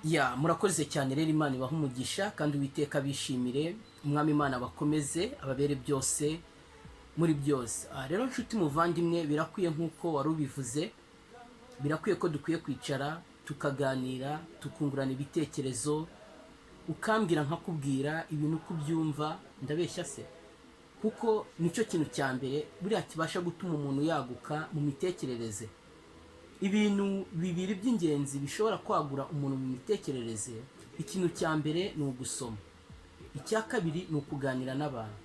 murakoze cyane rero, Imana ibaha umugisha kandi Uwiteka bishimire, umwami Imana bakomeze ababere byose muri byose. Rero nshuti muvandimwe, birakwiye nk'uko wari ubivuze, birakwiye ko dukwiye kwicara tukaganira, tukungurana ibitekerezo, ukambwira nkakubwira ibintu uko ubyumva, ndabeshya se? Kuko nicyo kintu cya mbere buriya kibasha gutuma umuntu yaguka mu mitekerereze. Ibintu bibiri by'ingenzi bishobora kwagura umuntu mu mitekerereze, ikintu cya mbere ni ugusoma, icya kabiri ni ukuganira n'abantu,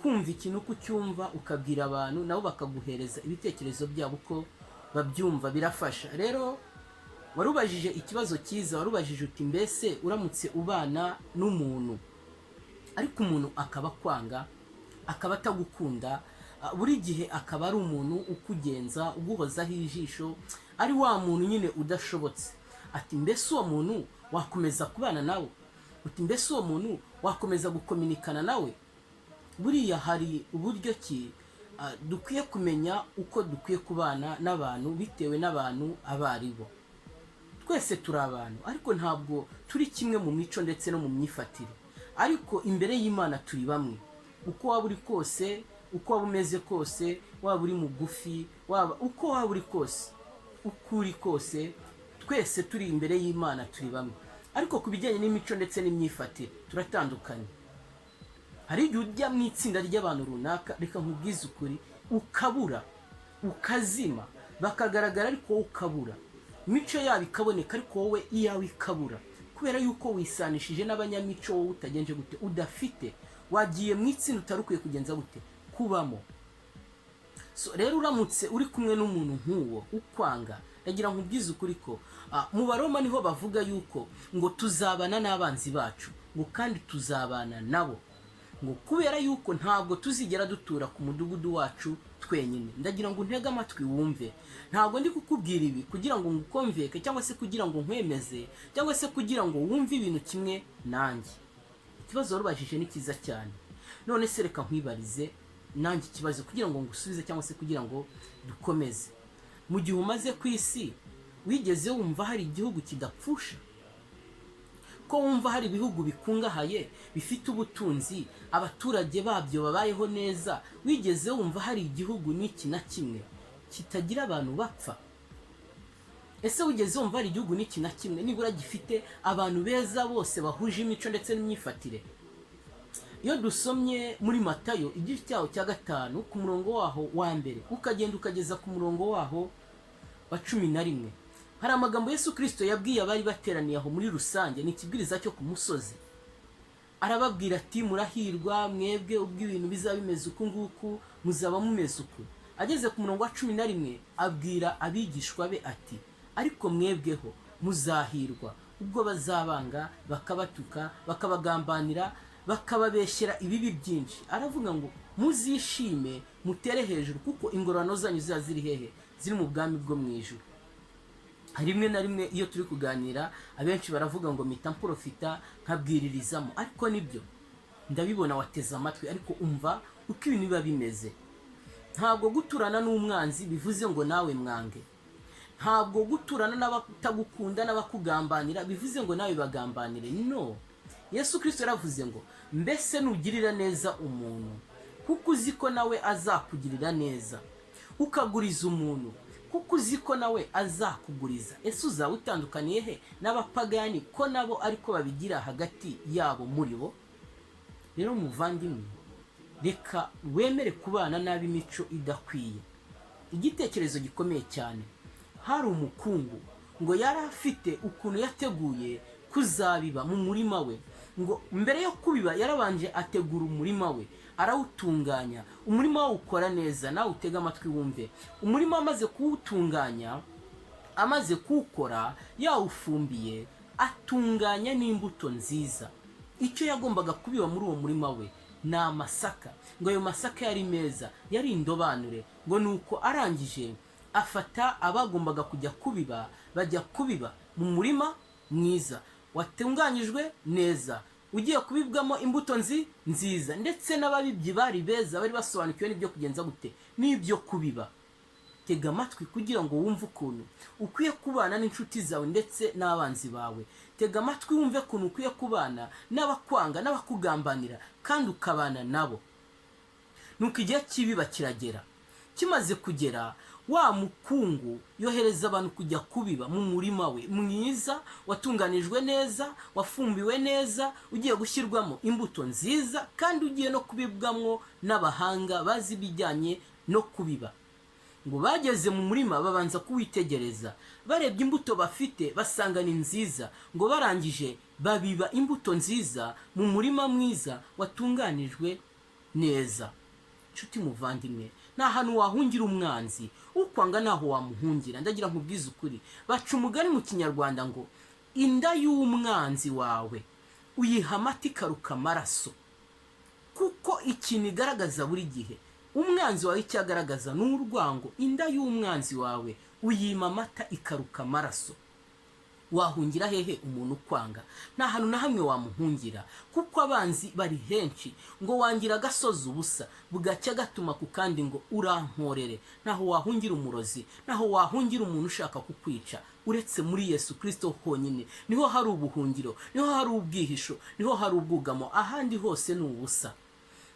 kumva ikintu uko ucyumva ukabwira abantu nabo bakaguhereza ibitekerezo byabo uko babyumva, birafasha. Rero warubajije ikibazo cyiza, warubajije uti mbese uramutse ubana n'umuntu ariko umuntu akaba kwanga, akaba atagukunda, buri gihe akaba ari umuntu ukugenza, uguhozaho ijisho, ari wa muntu nyine udashobotse, ati mbese uwo muntu wakomeza kubana nawe? Uti mbese uwo muntu wakomeza gukominikana nawe? Buriya hari uburyo ki dukwiye kumenya uko dukwiye kubana n'abantu bitewe n'abantu abaribo. Twese turi abantu ariko ntabwo turi kimwe mu mico ndetse no mu myifatire, ariko imbere y'Imana turi bamwe. Uko waba uri kose, uko waba umeze kose, waba uri mugufi, uko waba uri kose, uko uri kose, twese turi imbere y'Imana turi bamwe. Ariko ku bijyanye n'imico ndetse n'imyifatire turatandukanye. Hari igihe ujya mu itsinda ry'abantu runaka, reka nkubwize ukuri, ukabura, ukazima, bakagaragara ariko wowe ukabura, imico yabo ikaboneka ariko wowe iyawe ikabura, kubera yuko wisanishije n'abanyamico wowe utagenje gute, udafite, wagiye mu itsinda utarukwiye kugenza gute, kubamo. Rero uramutse uri kumwe n'umuntu nk'uwo ukwanga, ndagira nkubwize ukuri ko mu Baroma niho bavuga yuko ngo tuzabana n'abanzi bacu, ngo kandi tuzabana nabo, ngo kubera yuko ntabwo tuzigera dutura ku mudugudu wacu twenyine. Ndagira ngo untege amatwi wumve, ntabwo ndi kukubwira ibi kugira ngo ngukomveke cyangwa se kugira ngo nkwemeze cyangwa se kugira ngo wumve ibintu kimwe nanjye. Ikibazo warubajije ni cyiza cyane, none se reka nkwibarize nanjye ikibazo kugira ngo ngusubize cyangwa se kugira ngo dukomeze. Mu gihe umaze ku isi, wigeze wumva hari igihugu kidapfusha? Ko wumva hari ibihugu bikungahaye, bifite ubutunzi, abaturage babyo babayeho neza, wigeze wumva hari igihugu n'iki na kimwe kitagira abantu bapfa? Ese wigeze wumva hari igihugu n'iki na kimwe nibura gifite abantu beza bose bahuje imico ndetse n'imyifatire? Iyo dusomye muri Matayo igice cyaho cya 5 ku murongo waho wa mbere ukagenda ukageza ku murongo waho wa 11, hari amagambo Yesu Kristo yabwiye abari bateraniye aho muri rusange, ni ikibwiriza cyo ku musozi. Arababwira ati murahirwa mwebwe ubwo ibintu bizaba bimeze uku nguku, muzaba mumeze uku. Ageze ku murongo wa 11 abwira abigishwa be ati ariko mwebweho muzahirwa ubwo bazabanga, bakabatuka, bakabagambanira, bakababeshyera ibibi byinshi. Aravuga ngo muzishime mutere hejuru kuko ingororano zanyu ziba ziri hehe? Ziri mu bwami bwo mu ijuru. Rimwe na rimwe iyo turi kuganira abenshi baravuga ngo mpita mprofita nkabwiririzamo, ariko nibyo ndabibona wateze amatwi, ariko umva uko ibintu biba bimeze. Ntabwo guturana n'umwanzi bivuze ngo nawe mwange, ntabwo guturana n'abatagukunda n'abakugambanira bivuze ngo nawe bagambanire. No, Yesu Kristo yaravuze ngo mbese nugirira neza umuntu kuko uzi ko nawe azakugirira neza, ukaguriza umuntu kuko uzi ko nawe azakuguriza, ese uzaba utandukaniye he n'abapagani ko nabo ariko babigira hagati yabo muri bo? Rero muvandimwe, reka wemere kubana n'ab'imico idakwiye. Igitekerezo gikomeye cyane, hari umukungu ngo yari afite ukuntu yateguye kuzabiba mu murima we, ngo mbere yo kubiba yarabanje ategura umurima we, arawutunganya, umurima wawukora neza. Nawe utega amatwi wumve, umurima amaze kuwutunganya, amaze kuwukora, yawufumbiye, atunganya n'imbuto nziza. Icyo yagombaga kubiba muri uwo murima we ni amasaka, ngo ayo masaka yari meza, yari indobanure. Ngo nuko arangije afata abagombaga kujya kubiba, bajya kubiba mu murima mwiza watunganyijwe neza, ugiye kubibwamo imbuto nziza, ndetse n'ababibyi bari beza, bari basobanukiwe n'ibyo kugenza gute, n'ibyo kubiba. tega amatwi kugira ngo wumve ukuntu ukwiye kubana n'inshuti zawe ndetse n'abanzi bawe. Tega amatwi wumve ukuntu ukwiye kubana n'abakwanga n'abakugambanira kandi ukabana nabo. Nuko igihe kibiba kiragera. Kimaze kugera, wa mukungu yohereza abantu kujya kubiba mu murima we mwiza, watunganijwe neza, wafumbiwe neza, ugiye gushyirwamo imbuto nziza kandi ugiye no kubibwamwo n'abahanga bazi ibijyanye no kubiba. Ngo bageze mu murima babanza kuwitegereza, barebye imbuto bafite basanga ni nziza. Ngo barangije babiba imbuto nziza mu murima mwiza watunganijwe neza. Nshuti muvandimwe, nta hantu wahungira umwanzi, ukwanga naho wamuhungira. Ndagira nkubwize ukuri, baca umugani mu Kinyarwanda ngo inda y'umwanzi wawe uyiha amata ikaruka amaraso. Kuko ikintu igaragaza buri gihe, umwanzi wawe icyo agaragaza ni urwango. Inda y'umwanzi wawe uyima amata ikaruka amaraso. Wahungira hehe umuntu ukwanga? Nta hantu na hamwe wamuhungira, kuko abanzi bari henshi. Ngo wangira agasozi ubusa bugacya gatuma ku kandi ngo urankorere. Ntaho wahungira umurozi, ntaho wahungira umuntu ushaka kukwica, uretse muri Yesu Kristo honyine. Niho hari ubuhungiro, niho hari ubwihisho, niho hari ubwugamo. Ahandi hose ni ubusa.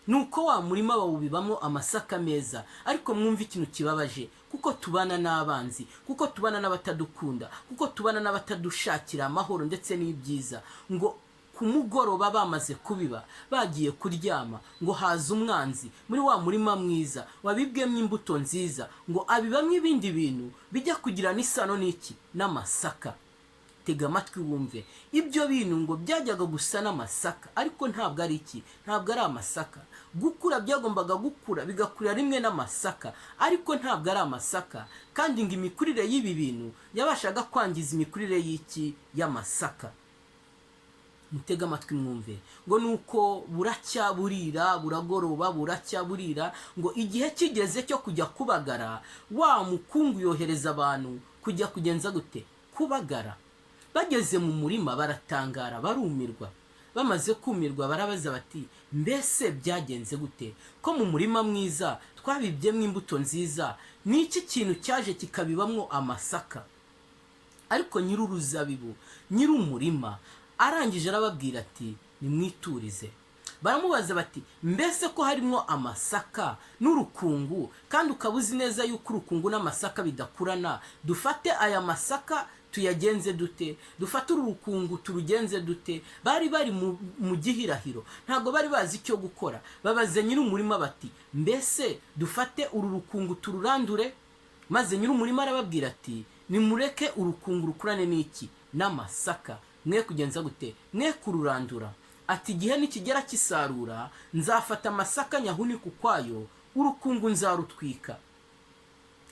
Nuko wa murima bawubibamo amasaka meza. Ariko mwumve ikintu kibabaje, kuko tubana n'abanzi, kuko tubana n'abatadukunda, kuko tubana n'abatadushakira amahoro ndetse n'ibyiza. Ngo ku mugoroba bamaze kubiba bagiye kuryama, ngo haza umwanzi muri wa murima mwiza wabibwemo imbuto nziza, ngo abibamwe ibindi bintu bijya kugira n'isano n'iki n'amasaka. Tega amatwi wumve, ibyo bintu ngo byajyaga gusa n'amasaka, ariko ntabwo ari iki, ntabwo ari amasaka. Gukura byagombaga gukura bigakurira rimwe n'amasaka, ariko ntabwo ari amasaka. Kandi ngo imikurire y'ibi bintu yabashaga kwangiza imikurire y'iki y'amasaka. Mutega amatwi mwumve, ngo nuko buracya burira, buragoroba buracya burira. Ngo igihe kigeze cyo kujya kubagara, wa mukungu yohereza abantu kujya kugenza gute? Kubagara. Bageze mu murima baratangara, barumirwa. Bamaze kumirwa barabaza bati, mbese byagenze gute ko mu murima mwiza twabibyemo imbuto nziza, n'iki kintu cyaje kikabibamwo amasaka? Ariko nyir'uruzabibu, nyir'umurima arangije arababwira ati, nimwiturize. Baramubaza bati, mbese ko harimo amasaka n'urukungu, kandi ukaba uzi neza yuko urukungu n'amasaka bidakurana, dufate aya masaka tuyagenze dute? Dufate urukungu turugenze dute? Bari mu gihirahiro, ntabwo bari bazi icyo gukora. Babaze nyir'umurima bati, mbese dufate uru rukungu tururandure? Maze nyir'umurima arababwira ati, nimureke urukungu rukurane n'iki n'amasaka, mwe kugenza gute? Mwe kururandura. Ati igihe nikigera kisarura, nzafata amasaka nyahunike ukwayo, urukungu nzarutwika.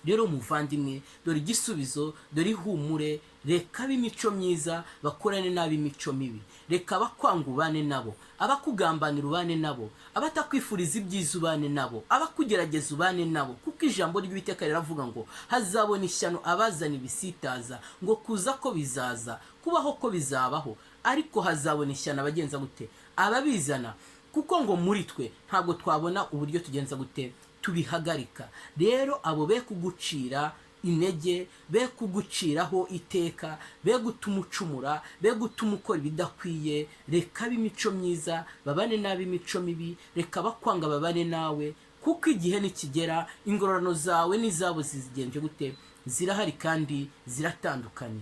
Rero muvandimwe, dore igisubizo, dore ihumure. Reka b'imico myiza bakorane n'ab'imico mibi. Reka abakwanga ubane nabo, abakugambanira ubane nabo, abatakwifuriza ibyiza ubane nabo, abakugerageza ubane nabo. Kuko ijambo ry'Uwiteka riravuga ngo hazabona ishyano abazana ibisitaza, ngo kuza ko bizaza, kubaho ko bizabaho, ariko hazabona ishyano abagenza gute? Ababizana. Kuko ngo muri twe ntabwo twabona uburyo tugenza gute? Tubihagarika. Rero abo be kugucira intege, be kuguciraho iteka, be gutuma ucumura, be gutuma ukora ibidakwiye. Reka b'imico myiza babane n'ab'imico mibi, reka bakwanga babane nawe, kuko igihe nikigera ingororano zawe n'izabo zigenje gute? Zirahari kandi ziratandukanye.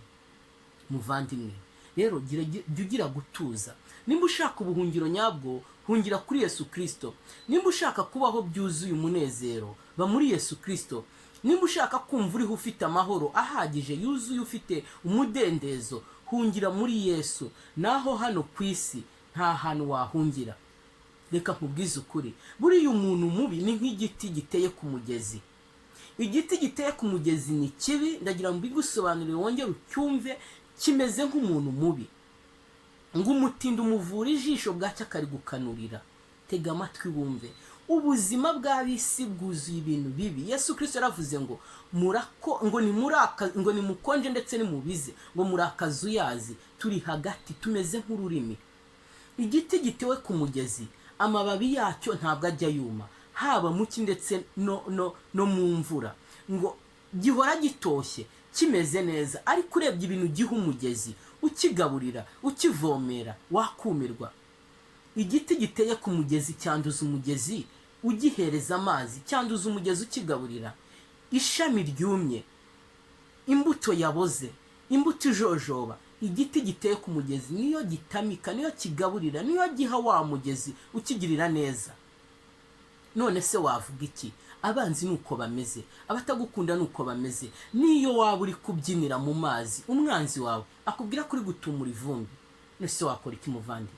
Muvandimwe, rero jya ugira gutuza. Nimba ushaka ubuhungiro nyabwo, hungira kuri Yesu Kristo. Nimba ushaka kubaho byuzuye umunezero, ba muri Yesu Kristo. Nimba ushaka kumva uriho ufite amahoro ahagije yuzuye, ufite umudendezo, hungira muri Yesu. Naho hano ku isi nta hantu wahungira. Reka nkubwize ukuri, buriya umuntu mubi ni nk'igiti giteye ku mugezi. Igiti giteye ku mugezi ni kibi, ndagira ngo mbigusobanurire wongere ucyumve. Kimeze nk'umuntu mubi, ngo umutindi umuvura ijisho bwacya akari gukanurira. Tega amatwi wumve, ubuzima bw'abisi bwuzuye ibintu bibi. Yesu Kristo yaravuze ngo ngo nimukonje ndetse nimubize, ngo murakazuyazi. Turi hagati, tumeze nk'ururimi. Igiti gitewe ku mugezi, amababi yacyo ntabwo ajya yuma, haba muki ndetse no mu mvura. Ngo gihora gitoshye kimeze neza, ariko urebye ibintu giha umugezi ukigaburira ukivomera wakumirwa. Igiti giteye ku mugezi cyanduza umugezi ugihereza amazi, cyanduza umugezi ukigaburira. Ishami ryumye, imbuto yaboze, imbuto ijojoba, igiti giteye ku mugezi niyo gitamika, niyo kigaburira, niyo giha wa mugezi ukigirira neza. None se wavuga iki? Abanzi nuko bameze, abatagukunda nuko bameze. Niyo waba uri kubyinira mu mazi, umwanzi wawe akubwira kuri gutumura ivumbi, nese wakora iki muvandi?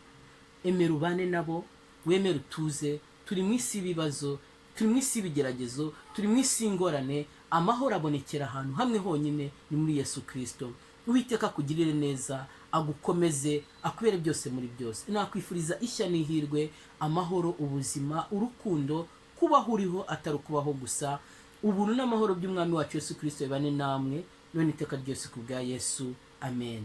Emera ubane nabo, wemere utuze. Turi mu isi y'ibibazo, turi mu isi y'ibigeragezo, turi mu isi y'ingorane. Amahoro abonekera ahantu hamwe honyine, ni muri Yesu Kristo. Uwiteka akugirire neza, agukomeze, akubere byose muri byose. Nakwifuriza ishya n'ihirwe, amahoro, ubuzima, urukundo, kubaho uriho atari ukubaho gusa. Ubuntu n'amahoro by'umwami wacu Yesu Kristo bibane namwe none iteka ryose ku bwa Yesu. Amen.